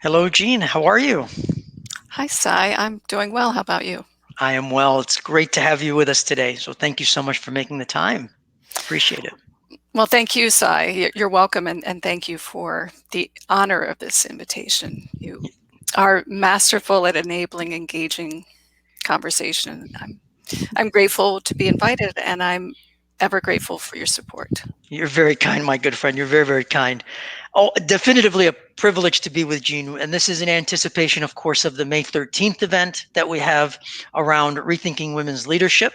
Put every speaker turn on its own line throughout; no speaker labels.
Hello, Jean. How are you?
Hi, Sai. I'm doing well. How about you?
I am well. It's great to have you with us today. So thank you so much for making the time. Appreciate it.
Well, thank you, Sai. You're welcome, and thank you for the honor of this invitation. You are masterful at enabling engaging conversation. I'm grateful to be invited, and I'm ever grateful for your support.
You're very kind, my good friend. You're very, very kind. Oh, definitively a privilege to be with Jean. And this is in anticipation, of course, of the May 13th event that we have around rethinking women's leadership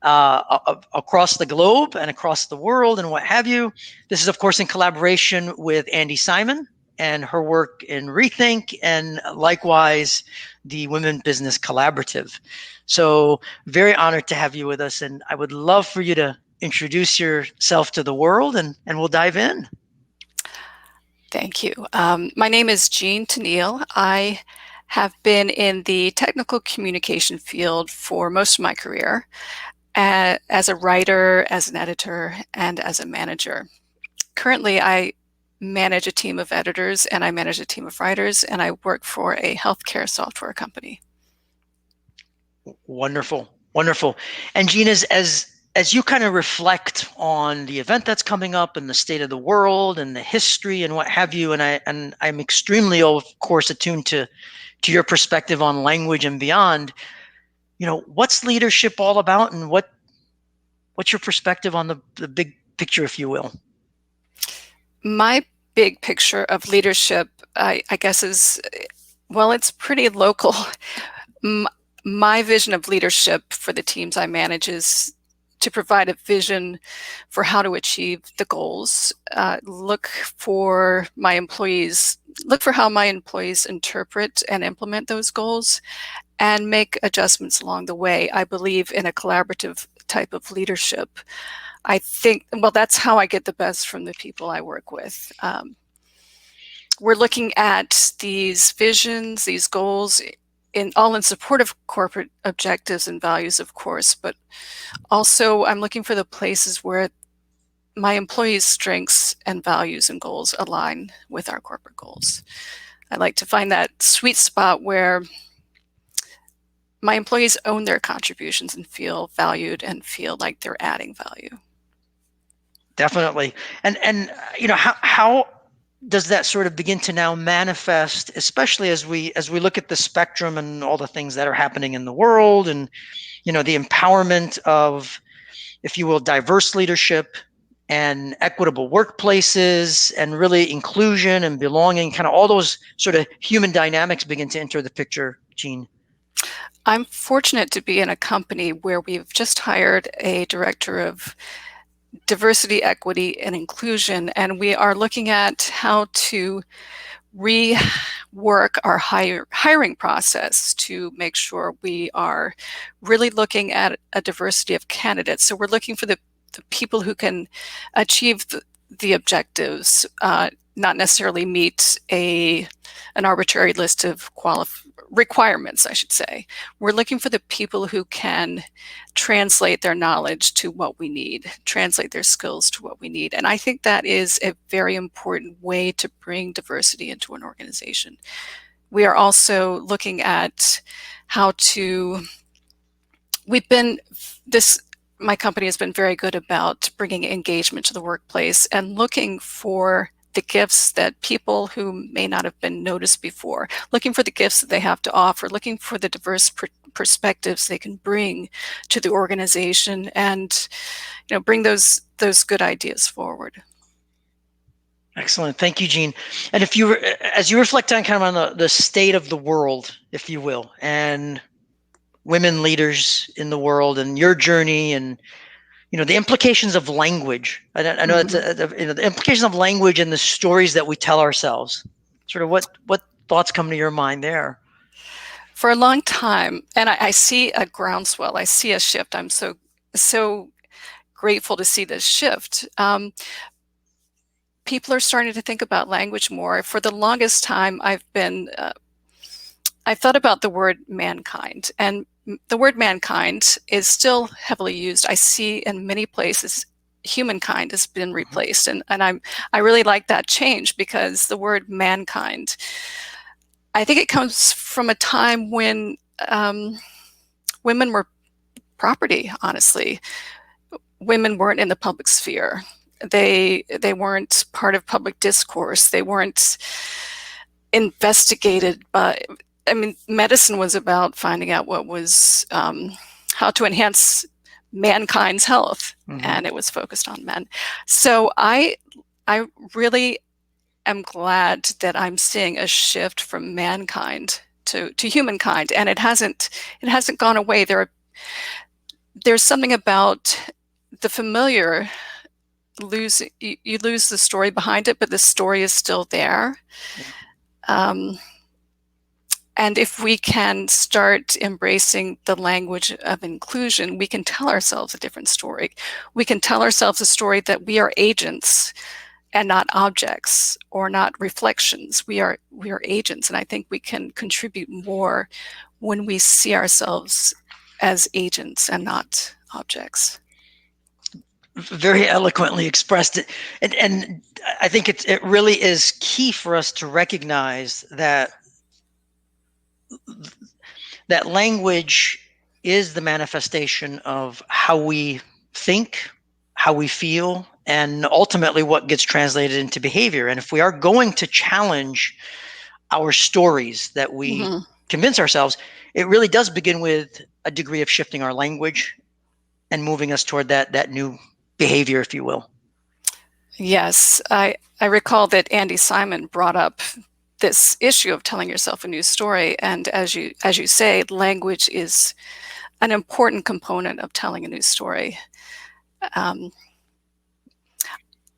across the globe and across the world and what have you. This is, of course, in collaboration with Andy Simon and her work in Rethink, and likewise the Women Business Collaborative. So very honored to have you with us. And I would love for you to introduce yourself to the world, and we'll dive in.
Thank you. My name is Jean Tennille. I have been in the technical communication field for most of my career, as a writer, as an editor, and as a manager. Currently, I manage a team of editors and I manage a team of writers, and I work for a healthcare software company.
Wonderful, wonderful. And Jean, as you kind of reflect on the event that's coming up and the state of the world and the history and what have you, and I'm extremely, of course, attuned to your perspective on language and beyond. What's leadership all about, and what's your perspective on the big picture, if you will?
My big picture of leadership, I guess, is, well, it's pretty local. My vision of leadership for the teams I manage is to provide a vision for how to achieve the goals. Look for how my employees interpret and implement those goals, and make adjustments along the way. I believe in a collaborative type of leadership. I think, well, that's how I get the best from the people I work with. We're looking at these visions, these goals, all in support of corporate objectives and values, of course, but also I'm looking for the places where my employees' strengths and values and goals align with our corporate goals. I like to find that sweet spot where my employees own their contributions and feel valued and feel like they're adding value.
Definitely. And how does that sort of begin to now manifest, especially as we look at the spectrum and all the things that are happening in the world, and the empowerment of, if you will, diverse leadership and equitable workplaces and really inclusion and belonging, kind of all those sort of human dynamics begin to enter the picture, Jean?
I'm fortunate to be in a company where we've just hired a director of diversity, equity, and inclusion, and we are looking at how to rework our hiring process to make sure we are really looking at a diversity of candidates. So we're looking for the people who can achieve the objectives, not necessarily meet an arbitrary list of requirements, I should say. We're looking for the people who can translate their knowledge to what we need, translate their skills to what we need. And I think that is a very important way to bring diversity into an organization. We are also looking at how to, my company has been very good about bringing engagement to the workplace and looking for the gifts that people who may not have been noticed before, looking for the gifts that they have to offer, looking for the diverse perspectives they can bring to the organization, and bring those good ideas forward.
Excellent. Thank you, Jean. And as you reflect on kind of on the state of the world, if you will, and women leaders in the world and your journey, and the implications of language. I know it's the implications of language and the stories that we tell ourselves. Sort of what thoughts come to your mind there?
For a long time, and I see a groundswell, I see a shift. I'm so grateful to see this shift. People are starting to think about language more. For the longest time, I've thought about the word mankind, and the word mankind is still heavily used. I see in many places humankind has been replaced, and I really like that change, because the word mankind I think it comes from a time when women were property, honestly. Women weren't in the public sphere. They weren't part of public discourse. They weren't investigated by, I mean, medicine was about finding out what was, how to enhance mankind's health, and it was focused on men. So I really am glad that I'm seeing a shift from mankind to humankind, and it hasn't gone away. There's something about the familiar, you lose the story behind it, but the story is still there. And if we can start embracing the language of inclusion, we can tell ourselves a different story. We can tell ourselves a story that we are agents and not objects or not reflections. We are agents, and I think we can contribute more when we see ourselves as agents and not objects.
Very eloquently expressed it, and I think it really is key for us to recognize that language is the manifestation of how we think, how we feel, and ultimately what gets translated into behavior. And if we are going to challenge our stories that we convince ourselves, it really does begin with a degree of shifting our language and moving us toward that new behavior, if you will.
Yes, I recall that Andy Simon brought up this issue of telling yourself a new story, and as you say, language is an important component of telling a new story.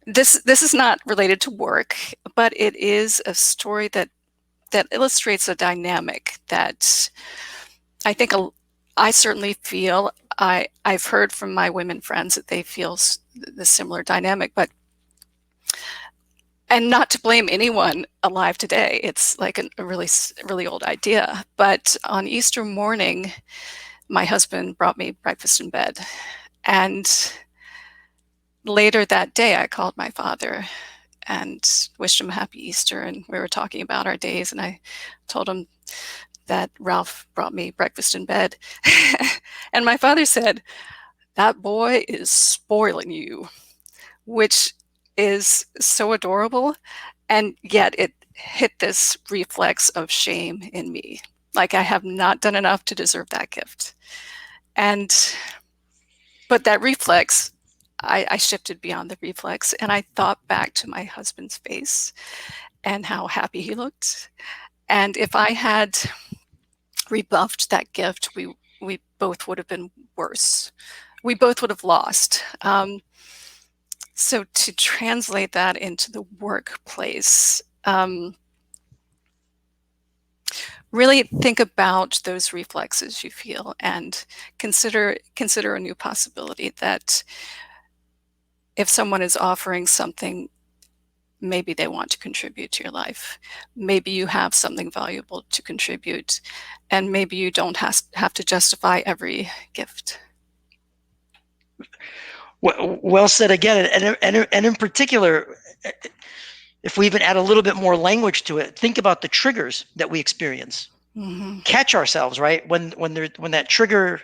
This is not related to work, but it is a story that illustrates a dynamic that I think I certainly feel. I've heard from my women friends that they feel the similar dynamic, but, and not to blame anyone alive today, it's like a really old idea. But on Easter morning, my husband brought me breakfast in bed, and later that day I called my father and wished him a happy Easter, and we were talking about our days, and I told him that Ralph brought me breakfast in bed. And my father said, "That boy is spoiling you," which is so adorable, and yet it hit this reflex of shame in me. Like, I have not done enough to deserve that gift. But that reflex, I shifted beyond the reflex, and I thought back to my husband's face and how happy he looked. And if I had rebuffed that gift, we both would have been worse. We both would have lost. So to translate that into the workplace, really think about those reflexes you feel, and consider a new possibility that if someone is offering something, maybe they want to contribute to your life. Maybe you have something valuable to contribute, and maybe you don't have to justify every gift.
Well said again, and in particular, if we even add a little bit more language to it, think about the triggers that we experience. Catch ourselves, right? When that trigger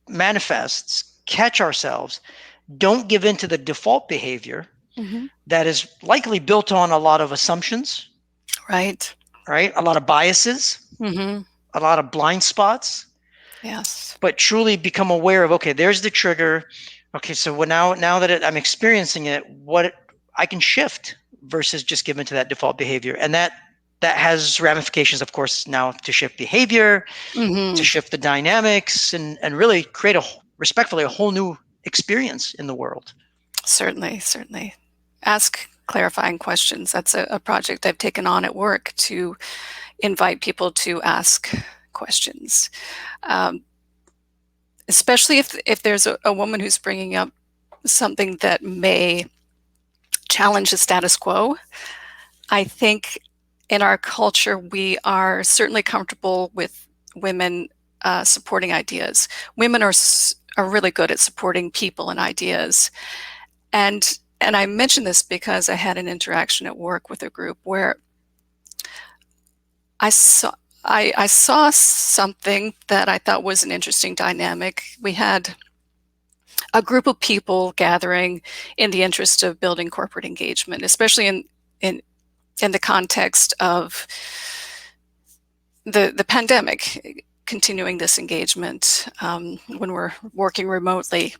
manifests, catch ourselves. Don't give in to the default behavior that is likely built on a lot of assumptions, right? A lot of biases, a lot of blind spots.
Yes.
But truly become aware of, okay, there's the trigger. Okay, so now that I'm experiencing it, what I can shift versus just give into that default behavior. And that has ramifications, of course, now to shift behavior, to shift the dynamics, and really create respectfully a whole new experience in the world.
Certainly. Ask clarifying questions. That's a project I've taken on at work, to invite people to ask questions. Especially if there's a woman who's bringing up something that may challenge the status quo. I think in our culture, we are certainly comfortable with women supporting ideas. Women are really good at supporting people and ideas. And I mention this because I had an interaction at work with a group where I saw I saw something that I thought was an interesting dynamic. We had a group of people gathering in the interest of building corporate engagement, especially in in the context of the pandemic, continuing this engagement when we're working remotely.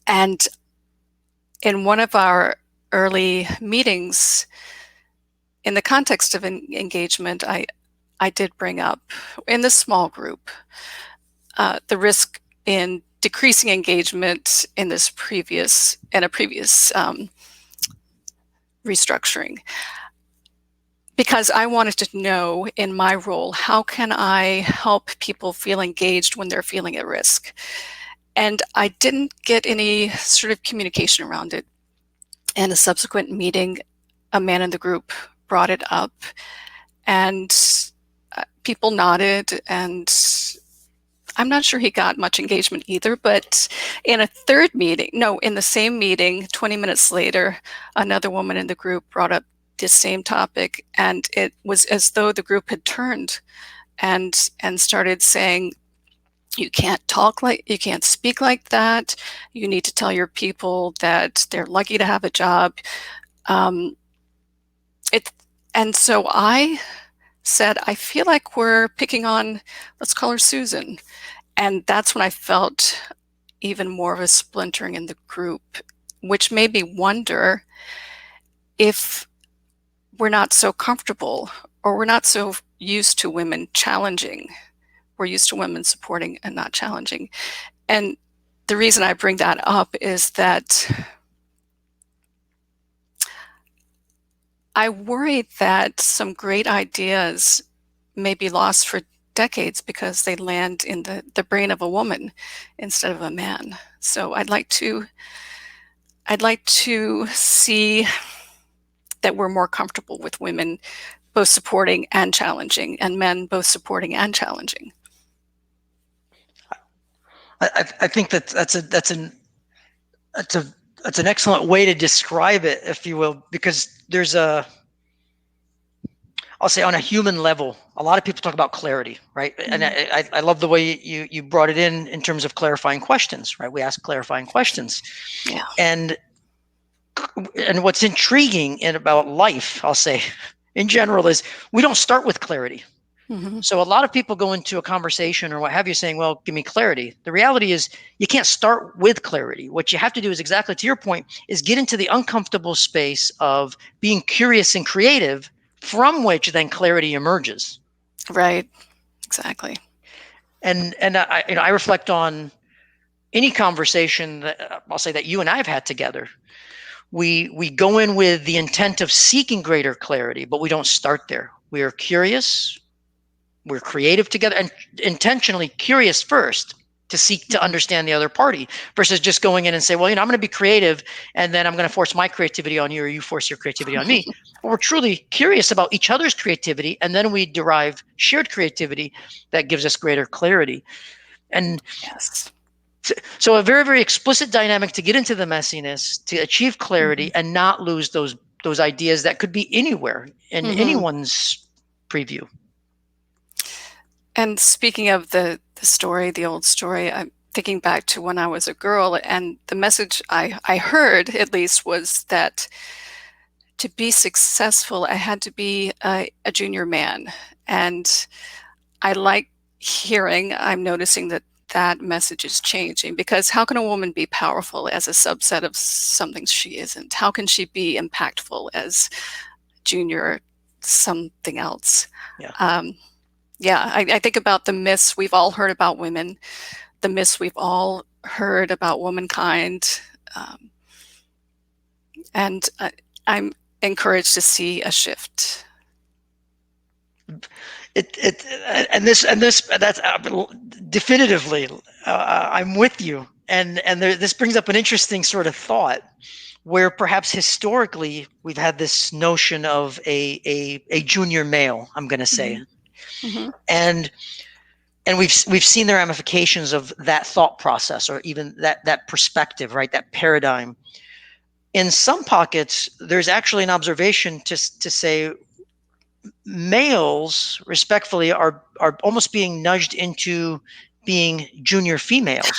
And in one of our early meetings, in the context of engagement, I did bring up in this small group the risk in decreasing engagement in a previous restructuring, because I wanted to know in my role, how can I help people feel engaged when they're feeling at risk? And I didn't get any sort of communication around it. In a subsequent meeting, a man in the group brought it up, and people nodded, and I'm not sure he got much engagement either. But in a third meeting, no, in the same meeting, 20 minutes later, another woman in the group brought up this same topic, and it was as though the group had turned and started saying, you can't speak like that. You need to tell your people that they're lucky to have a job. Um, it, and so I said, I feel like we're picking on, let's call her Susan. And that's when I felt even more of a splintering in the group, which made me wonder if we're not so comfortable, or we're not so used to women challenging. We're used to women supporting and not challenging. And the reason I bring that up is that I worry that some great ideas may be lost for decades because they land in the brain of a woman instead of a man. So I'd like to see that we're more comfortable with women both supporting and challenging, and men both supporting and challenging.
I think that's an excellent way to describe it, if you will, because there's I'll say on a human level, a lot of people talk about clarity, right? And I love the way you brought it in terms of clarifying questions, right? We ask clarifying questions.
Yeah.
And what's intriguing about life, I'll say, in general, is we don't start with clarity.
Mm-hmm.
So a lot of people go into a conversation or what have you saying, well, give me clarity. The reality is you can't start with clarity. What you have to do is, exactly to your point, is get into the uncomfortable space of being curious and creative, from which then clarity emerges.
Right. Exactly.
And I reflect on any conversation that I'll say that you and I have had together. We go in with the intent of seeking greater clarity, but we don't start there. We are curious. We're creative together, and intentionally curious first to seek to understand the other party, versus just going in and say, well, I'm going to be creative, and then I'm going to force my creativity on you, or you force your creativity on me. But we're truly curious about each other's creativity, and then we derive shared creativity that gives us greater clarity. And
yes.
so a very, very explicit dynamic to get into the messiness, to achieve clarity, and not lose those ideas that could be anywhere in anyone's preview.
And speaking of the story, the old story, I'm thinking back to when I was a girl, and the message I heard, at least, was that to be successful, I had to be a junior man. And I like I'm noticing that message is changing, because how can a woman be powerful as a subset of something she isn't? How can she be impactful as junior something else?
Yeah.
Yeah, I think about the myths we've all heard about women, the myths we've all heard about womankind, and I'm encouraged to see a shift.
That's definitively, I'm with you. And this brings up an interesting sort of thought, where perhaps historically we've had this notion of a junior male, I'm going to say,
Mm-hmm.
and we've seen the ramifications of that thought process, or even that perspective, right? That paradigm. In some pockets, there's actually an observation to say males, respectfully, are almost being nudged into being junior females,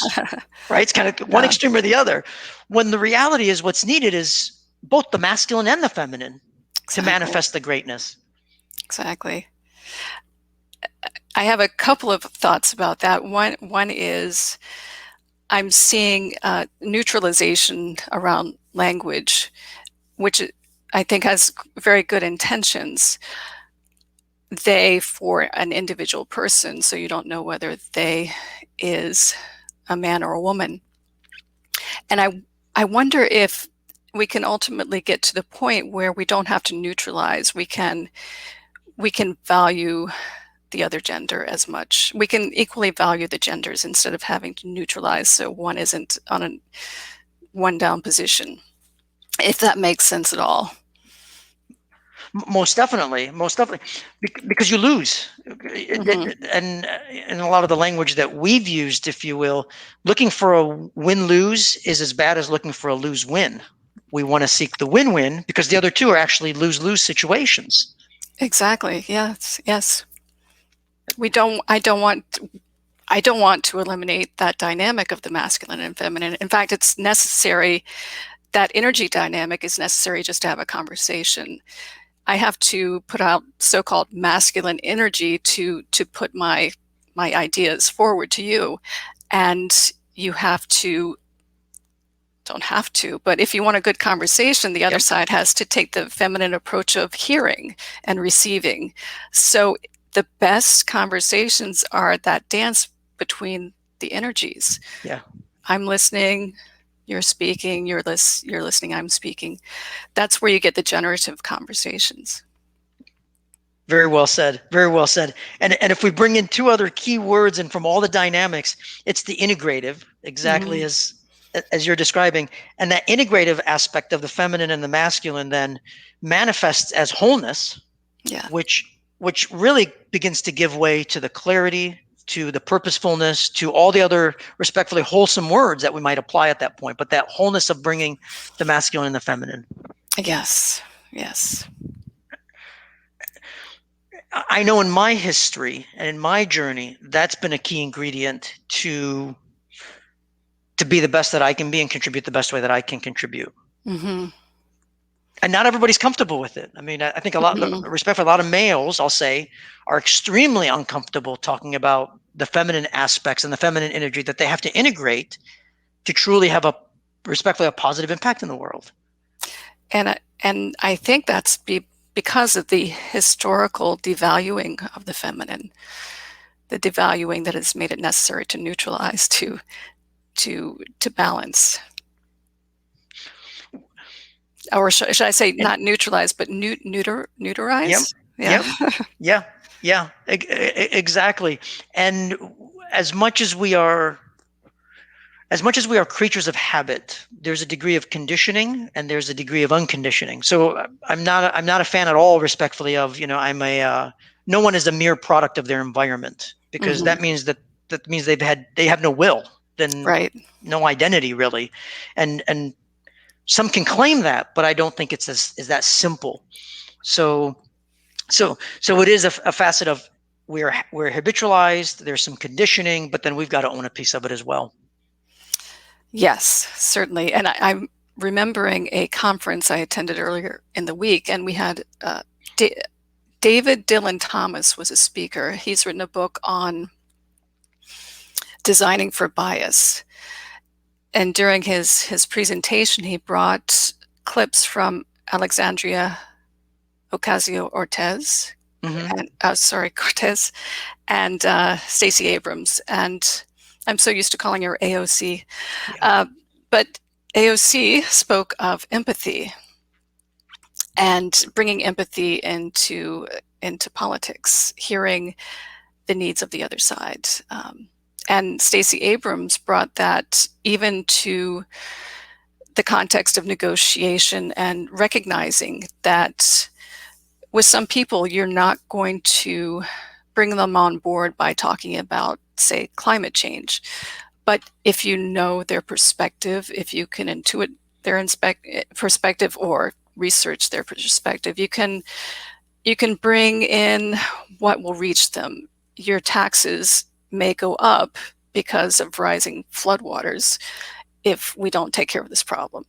right? It's kind of one
Yeah,
extreme or the other. When the reality is, what's needed is both the masculine and the feminine to
exactly.
manifest the greatness.
Exactly. I have a couple of thoughts about that. One is I'm seeing neutralization around language, which I think has very good intentions. They for an individual person, so you don't know whether they is a man or a woman. And I wonder if we can ultimately get to the point where we don't have to neutralize. We can value the other gender as much. We can equally value the genders instead of having to neutralize so one isn't on a one down position, if that makes sense at all.
Most definitely, because you lose,
Hmm.
and in a lot of the language that we've used, if you will, looking for a win-lose is as bad as looking for a lose-win. We want to seek the win-win because the other two are actually lose-lose situations.
Exactly. Yes. Yes. We don't. I don't want to eliminate that dynamic of the masculine and feminine. In fact, it's necessary. That energy dynamic is necessary just to have a conversation. I have to put out so-called masculine energy to put my ideas forward to you, and you have to don't have to, but if you want a good conversation, the other
Yep.
side has to take the feminine approach of hearing and receiving. So the best conversations are that dance between the energies.
Yeah.
I'm listening, you're speaking, you're listening, I'm speaking. That's where you get the generative conversations.
Very well said. Very well said. And if we bring in two other key words and from all the dynamics, it's the integrative, exactly
Hmm.
as you're describing. And that integrative aspect of the feminine and the masculine then manifests as wholeness,
Yeah.
which really begins to give way to the clarity, to the purposefulness, to all the other respectfully wholesome words that we might apply at that point. But that wholeness of bringing the masculine and the feminine.
Yes. Yes.
I know in my history and in my journey, that's been a key ingredient to be the best that I can be and contribute the best way that I can contribute.
Hmm.
And not everybody's comfortable with it. I mean, I think a lot,
Hmm.
respect for a lot of males, I'll say, are extremely uncomfortable talking about the feminine aspects and the feminine energy that they have to integrate to truly have respectfully, a positive impact in the world.
And I think that's because of the historical devaluing of the feminine, the devaluing that has made it necessary to neutralize, to balance, or should I say
And
not neutralize, but
yep,
neuterize? Yeah.
yep, yeah, yeah, exactly. And as much as we are as much as we are creatures of habit, there's a degree of conditioning and there's a degree of unconditioning. So I'm not a fan at all, respectfully, of I'm a no one is a mere product of their environment, because
Hmm.
that means they have no will, then
Right.
no identity really, and some can claim that, but I don't think it's as that simple. So so it is a facet of we're habitualized. There's some conditioning, but then we've got to own a piece of it as well.
Yes, certainly. And I'm remembering a conference I attended earlier in the week, and we had D David Dylan Thomas was a speaker. He's written a book on designing for bias. And during his presentation, he brought clips from Alexandria Ocasio-Cortez,
Hmm.
and sorry, Cortez, and Stacey Abrams. And I'm so used to calling her AOC.
Yeah.
Uh, but AOC spoke of empathy and bringing empathy into politics, hearing the needs of the other side. And Stacey Abrams brought that even to the context of negotiation and recognizing that with some people, you're not going to bring them on board by talking about, say, climate change. But if you know their perspective, if you can intuit their perspective or research their perspective, you can You can bring in what will reach them. Your taxes may go up because of rising floodwaters if we don't take care of this problem.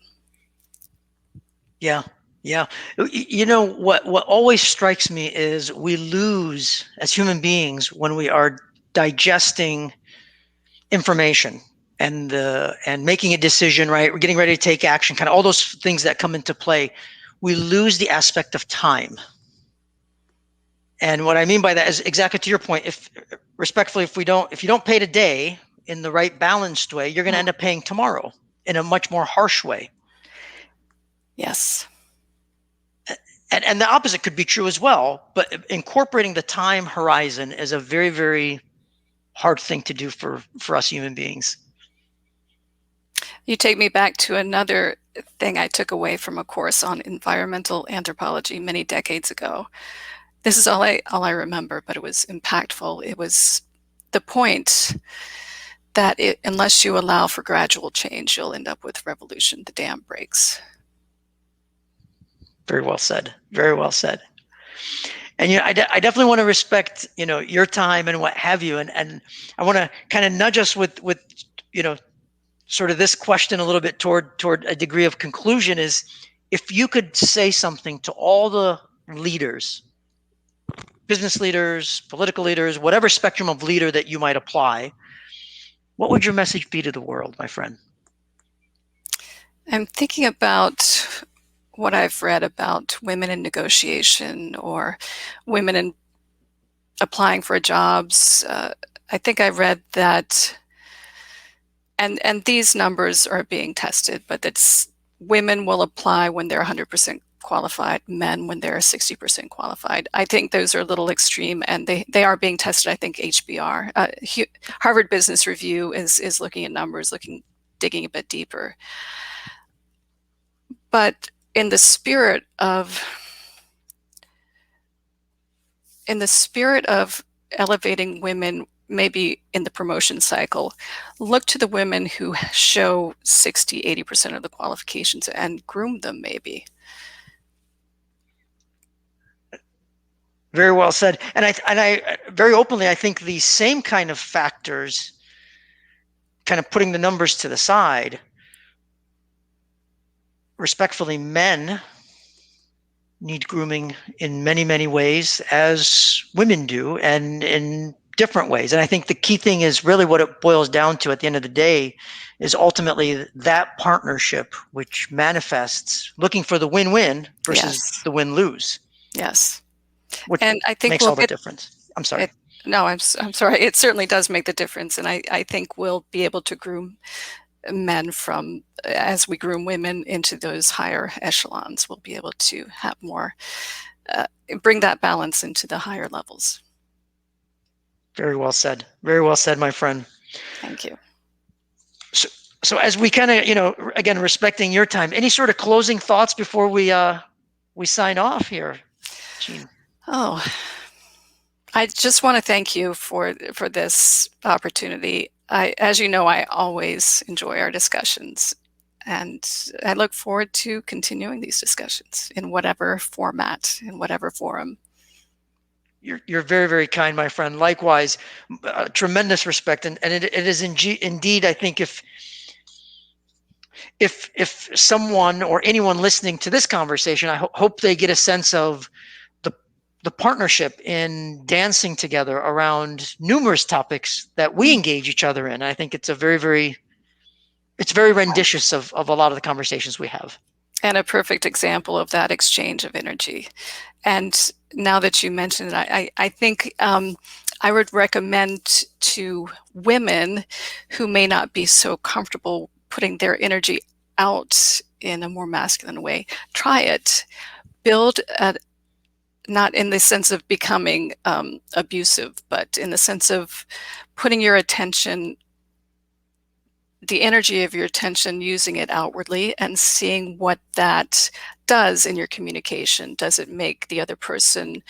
Yeah. Yeah. You know what always strikes me is we lose as human beings when we are digesting information and making a decision, right? We're getting ready to take action, kind of all those things that come into play. We lose the aspect of time. And what I mean by that is exactly to your point. If respectfully, if you don't pay today in the right balanced way, you're going to end up paying tomorrow in a much more harsh way.
Yes.
And the opposite could be true as well. But incorporating the time horizon is a very, very hard thing to do for us human beings.
You take me back to another thing I took away from a course on environmental anthropology many decades ago. This is all I remember, but it was impactful. It was the point that unless you allow for gradual change, you'll end up with revolution. The dam breaks.
Very well said. Very well said. And I definitely want to respect your time and what have you, and I want to kind of nudge us with sort of this question a little bit toward a degree of conclusion. Is if you could say something to all the leaders, business leaders, political leaders, whatever spectrum of leader that you might apply, what would your message be to the world, my friend?
I'm thinking about what I've read about women in negotiation or women in applying for jobs. I think I read that, and these numbers are being tested, but that's women will apply when they're 100% qualified, men when they're 60% qualified. I think those are a little extreme, and they are being tested. I think HBR, Harvard Business Review, is looking at numbers, digging a bit deeper. But in the spirit of elevating women, maybe in the promotion cycle, look to the women who show 60-80% of the qualifications and groom them maybe.
Very well said. And I very openly, I think these same kind of factors, kind of putting the numbers to the side, respectfully, men need grooming in many, many ways, as women do, and in different ways. And I think the key thing is really what it boils down to at the end of the day is ultimately that partnership, which manifests looking for the win-win versus
Yes.
the win-lose.
Yes.
Which
and I think
makes all the difference. I'm sorry.
No, I'm sorry. It certainly does make the difference. And I think we'll be able to groom men as we groom women into those higher echelons. We'll be able to have more, bring that balance into the higher levels.
Very well said. Very well said, my friend.
Thank you.
So as we kind of, again, respecting your time, any sort of closing thoughts before we sign off here, Jean?
Oh, I just want to thank you for this opportunity. As you know, I always enjoy our discussions, and I look forward to continuing these discussions in whatever format, in whatever forum.
You're very, very kind, my friend. Likewise, tremendous respect, and it is indeed. I think if someone or anyone listening to this conversation, I hope they get a sense of the partnership in dancing together around numerous topics that we engage each other in. I think it's very renditions of a lot of the conversations we have.
And a perfect example of that exchange of energy. And now that you mentioned it, I think I would recommend to women who may not be so comfortable putting their energy out in a more masculine way, try it. Build not in the sense of becoming abusive, but in the sense of putting your attention, the energy of your attention, using it outwardly and seeing what that does in your communication. Does it make the other person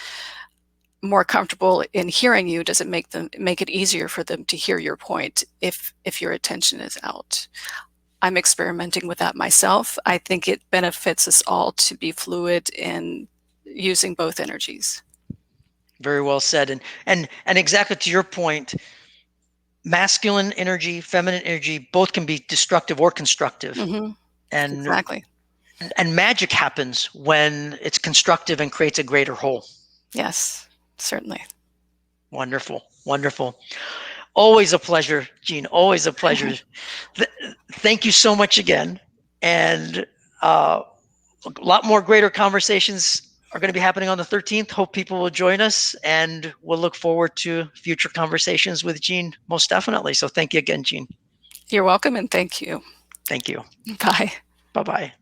more comfortable in hearing you? Does it make it easier for them to hear your point if your attention is out? I'm experimenting with that myself. I think it benefits us all to be fluid in using both energies.
Very well said. And exactly to your point, masculine energy, feminine energy, both can be destructive or constructive.
Mm-hmm.
And
Exactly.
and magic happens when it's constructive and creates a greater whole.
Yes, certainly.
Wonderful. Wonderful. Always a pleasure, Jean. Always a pleasure. Thank you so much again. And a lot more greater conversations are going to be happening on the 13th. Hope people will join us, and we'll look forward to future conversations with Jean, most definitely. So thank you again, Jean.
You're welcome, and thank you.
Thank you.
Bye.
Bye-bye.